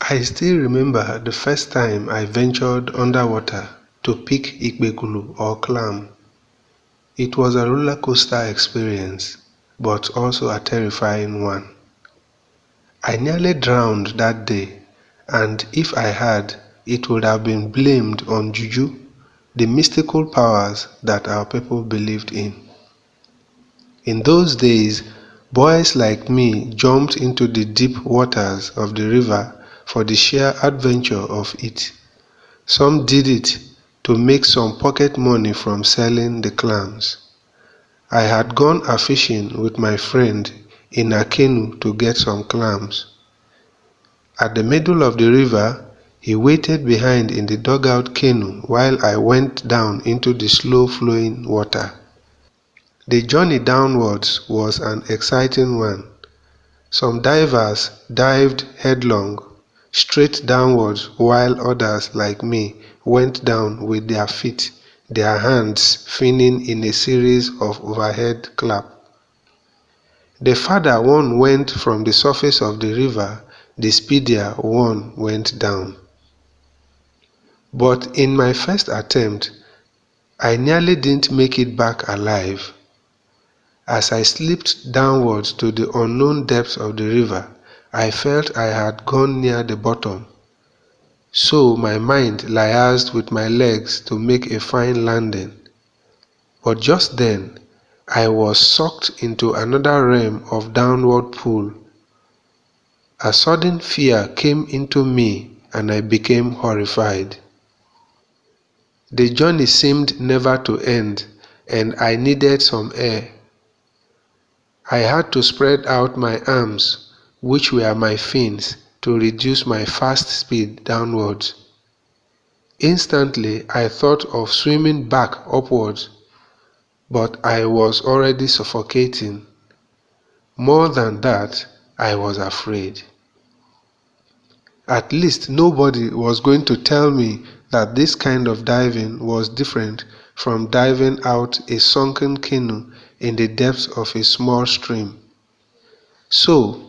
I still remember the first time I ventured underwater to pick Ikpekulu or clam. It was a roller coaster experience, but also a terrifying one. I nearly drowned that day, and if I had, it would have been blamed on juju, the mystical powers that our people believed in. In those days, boys like me jumped into the deep waters of the river for the sheer adventure of it. Some did it to make some pocket money from selling the clams. I had gone a-fishing with my friend in a canoe to get some clams. At the middle of the river, he waited behind in the dugout canoe while I went down into the slow-flowing water. The journey downwards was an exciting one. Some divers dived headlong, straight downwards, while others, like me, went down with their feet, their hands finning in a series of overhead claps. The farther one went from the surface of the river, the speedier one went down. But in my first attempt, I nearly didn't make it back alive. As I slipped downwards to the unknown depths of the river, I felt I had gone near the bottom. So my mind liaised with my legs to make a fine landing. But just then, I was sucked into another realm of downward pull. A sudden fear came into me and I became horrified. The journey seemed never to end, and I needed some air. I had to spread out my arms, which were my fins, to reduce my fast speed downwards. Instantly, I thought of swimming back upwards, but I was already suffocating. More than that, I was afraid. At least nobody was going to tell me that this kind of diving was different from diving out a sunken canoe in the depths of a small stream. So,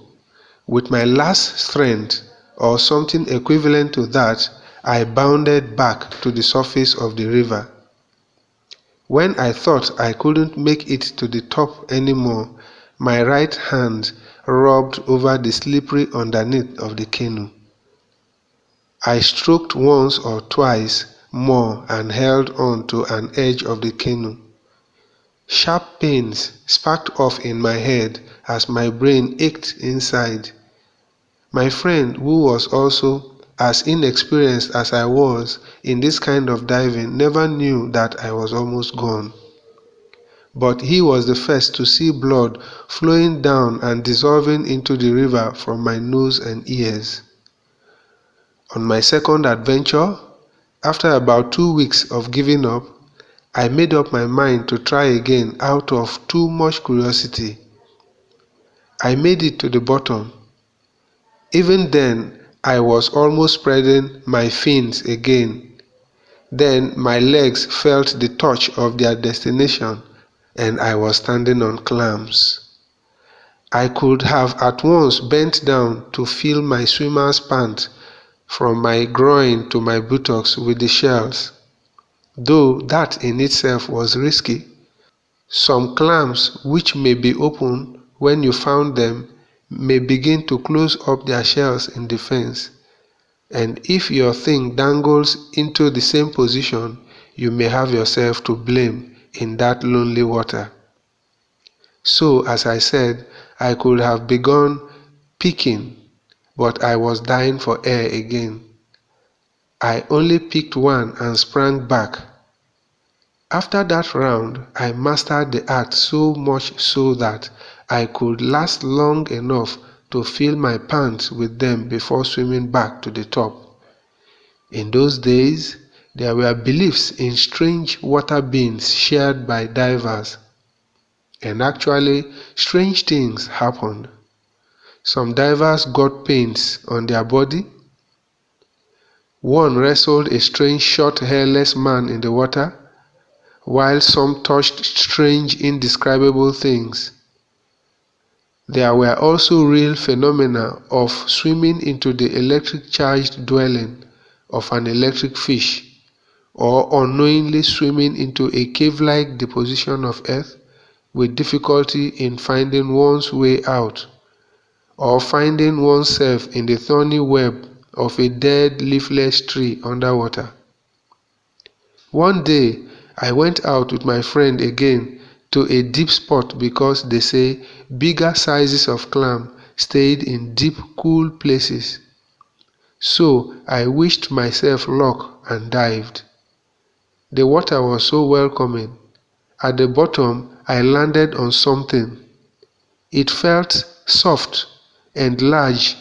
with my last strength, or something equivalent to that, I bounded back to the surface of the river. When I thought I couldn't make it to the top anymore, my right hand rubbed over the slippery underneath of the canoe. I stroked once or twice more and held on to an edge of the canoe. Sharp pains sparked off in my head as my brain ached inside. My friend, who was also as inexperienced as I was in this kind of diving, never knew that I was almost gone. But he was the first to see blood flowing down and dissolving into the river from my nose and ears. On my second adventure, after about 2 weeks of giving up, I made up my mind to try again out of too much curiosity. I made it to the bottom. Even then, I was almost spreading my fins again. Then my legs felt the touch of their destination, and I was standing on clams. I could have at once bent down to feel my swimmer's pant from my groin to my buttocks with the shells, though that in itself was risky. Some clams, which may be open when you found them, may begin to close up their shells in defense, and if your thing dangles into the same position, you may have yourself to blame in that lonely water. So, as I said, I could have begun picking, but I was dying for air again. I only picked one and sprang back. After that round, I mastered the art so much so that I could last long enough to fill my pants with them before swimming back to the top. In those days, there were beliefs in strange water beings shared by divers, and actually, strange things happened. Some divers got pains on their body. One wrestled a strange short hairless man in the water, while some touched strange indescribable things. There were also real phenomena of swimming into the electric-charged dwelling of an electric fish, or unknowingly swimming into a cave-like deposition of earth with difficulty in finding one's way out, or finding oneself in the thorny web of a dead leafless tree underwater. One day, I went out with my friend again to a deep spot because they say bigger sizes of clam stayed in deep, cool places. So I wished myself luck and dived. The water was so welcoming. At the bottom, I landed on something. It felt soft and large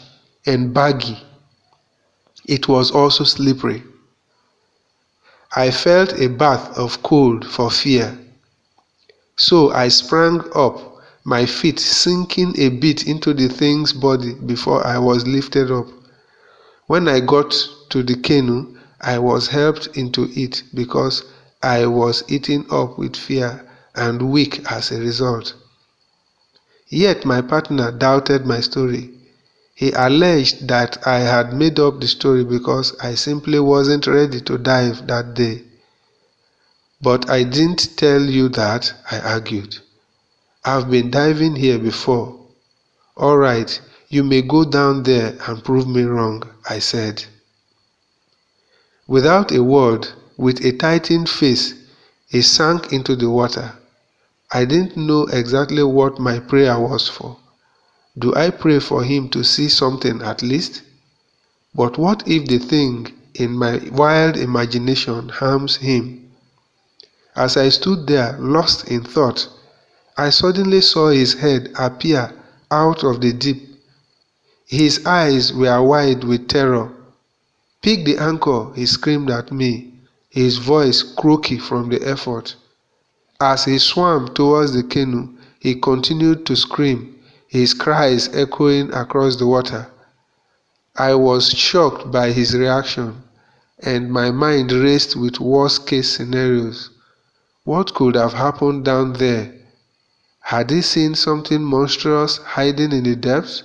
and baggy. It was also slippery. I felt a bath of cold for fear. So I sprang up, my feet sinking a bit into the thing's body before I was lifted up. When I got to the canoe, I was helped into it because I was eaten up with fear and weak as a result. Yet my partner doubted my story. He alleged that I had made up the story because I simply wasn't ready to dive that day. But I didn't tell you that, I argued. I've been diving here before. All right, you may go down there and prove me wrong, I said. Without a word, with a tightened face, he sank into the water. I didn't know exactly what my prayer was for. Do I pray for him to see something at least? But what if the thing in my wild imagination harms him? As I stood there, lost in thought, I suddenly saw his head appear out of the deep. His eyes were wide with terror. "Pick the anchor," he screamed at me, his voice croaky from the effort. As he swam towards the canoe, he continued to scream, his cries echoing across the water. I was shocked by his reaction, and my mind raced with worst-case scenarios. What could have happened down there? Had he seen something monstrous hiding in the depths?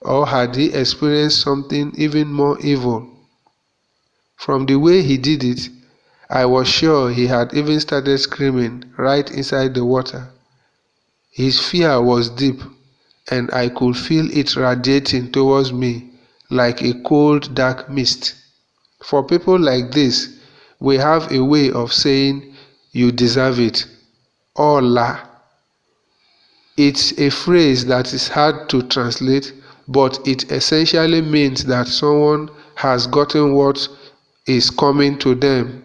Or had he experienced something even more evil? From the way he did it, I was sure he had even started screaming right inside the water. His fear was deep, and I could feel it radiating towards me like a cold, dark mist. For people like this, we have a way of saying, "You deserve it," or "La." It's a phrase that is hard to translate, but it essentially means that someone has gotten what is coming to them.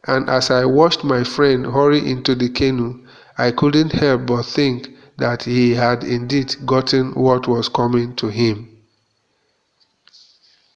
And as I watched my friend hurry into the canoe, I couldn't help but think that he had indeed gotten what was coming to him.